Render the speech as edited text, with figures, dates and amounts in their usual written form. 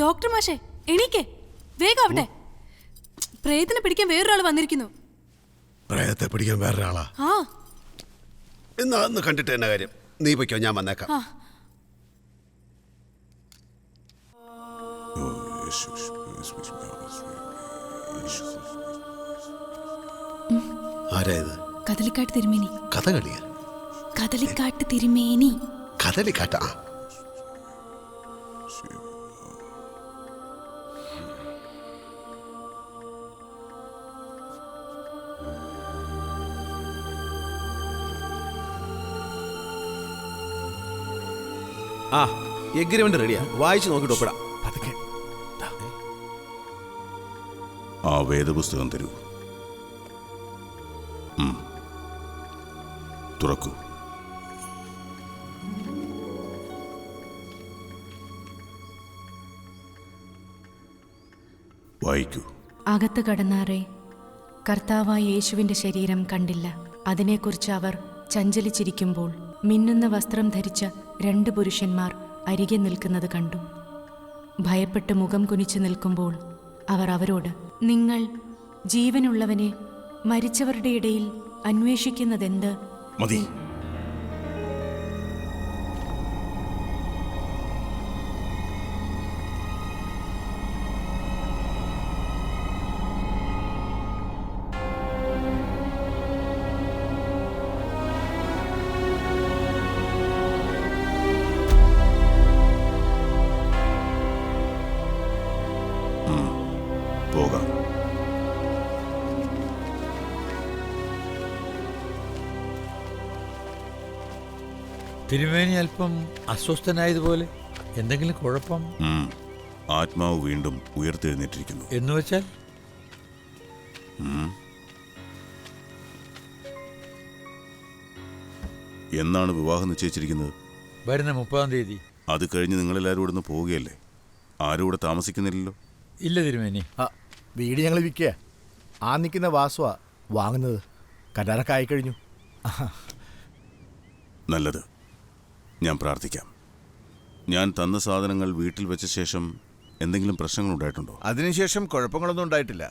Doctor മാഷേ എണീക്കേ, വേഗാവട്ടെ. പ്രേതത്തിനെ പിടിക്കാൻ വേറൊരാൾ വന്നിരിക്കുന്നു. പ്രേതത്തെ പിടിക്കാൻ വേറൊരാളാ? ആ. എന്നാ അന്ന് കണ്ടിട്ട് തന്നെ കാര്യം. നീ പൊയ്ക്കോ, ഞാൻ വന്നേക്കാം. ആരാ ഇത്? കദളിക്കാട്ട് തിരുമേനി. കഥകളിയാ? കദളിക്കാട്ട് തിരുമേനി. കദളിക്കാട്ടാ? ആ, എഗ്രിമെന്റ് റെഡിയാ, വായിച്ചു നോക്കിട്ട് ഒപ്പിടാം. ആ വേദപുസ്തകം തരൂ. തുറക്കൂ. വായിക്കൂ. അകത്ത് കടന്നാറെ കർത്താവായ യേശുവിന്റെ ശരീരം കണ്ടില്ല. അതിനെക്കുറിച്ച് അവർ ചഞ്ചലിച്ചിരിക്കുമ്പോൾ മിന്നുന്ന വസ്ത്രം ധരിച്ച 2 പുരുഷന്മാർ അരികെ നിൽക്കുന്നത് കണ്ടു. ഭയപ്പെട്ട് മുഖം കുനിച്ചു നിൽക്കുമ്പോൾ അവർ അവരോട്, നിങ്ങൾ ജീവനുള്ളവനെ മരിച്ചവരുടെ ഇടയിൽ അന്വേഷിക്കുന്നതെന്ത്? മതി. പോകാം. തിരുമേനി അല്പം അസ്വസ്ഥനായതുപോലെ. എന്തെങ്കിലും കുഴപ്പം? ആത്മാവ് വീണ്ടും ഉയർത്തെഴുന്നേറ്റിരിക്കുന്നു. എന്നുവെച്ചാൽ? എന്നാണ് വിവാഹം നിശ്ചയിച്ചിരിക്കുന്നത്? വരുന്ന 30-ാം തീയതി. അത് കഴിഞ്ഞ് നിങ്ങളെല്ലാവരും ഇവിടുന്ന് പോവുകയല്ലേ? ആരും ഇവിടെ താമസിക്കുന്നില്ലല്ലോ? ഇല്ല തിരുമേനി. വീട് ഞങ്ങൾ വിൽക്കുക. ആ നിൽക്കുന്ന വാസുവാ വാങ്ങുന്നത്. കരാറൊക്കെ ആയിക്കഴിഞ്ഞു. നല്ലത്. ഞാൻ പ്രാർത്ഥിക്കാം. ഞാൻ തന്ന സാധനങ്ങൾ വീട്ടിൽ വെച്ച ശേഷം എന്തെങ്കിലും പ്രശ്നങ്ങൾ ഉണ്ടായിട്ടുണ്ടോ? അതിനുശേഷം കുഴപ്പങ്ങളൊന്നും ഉണ്ടായിട്ടില്ല.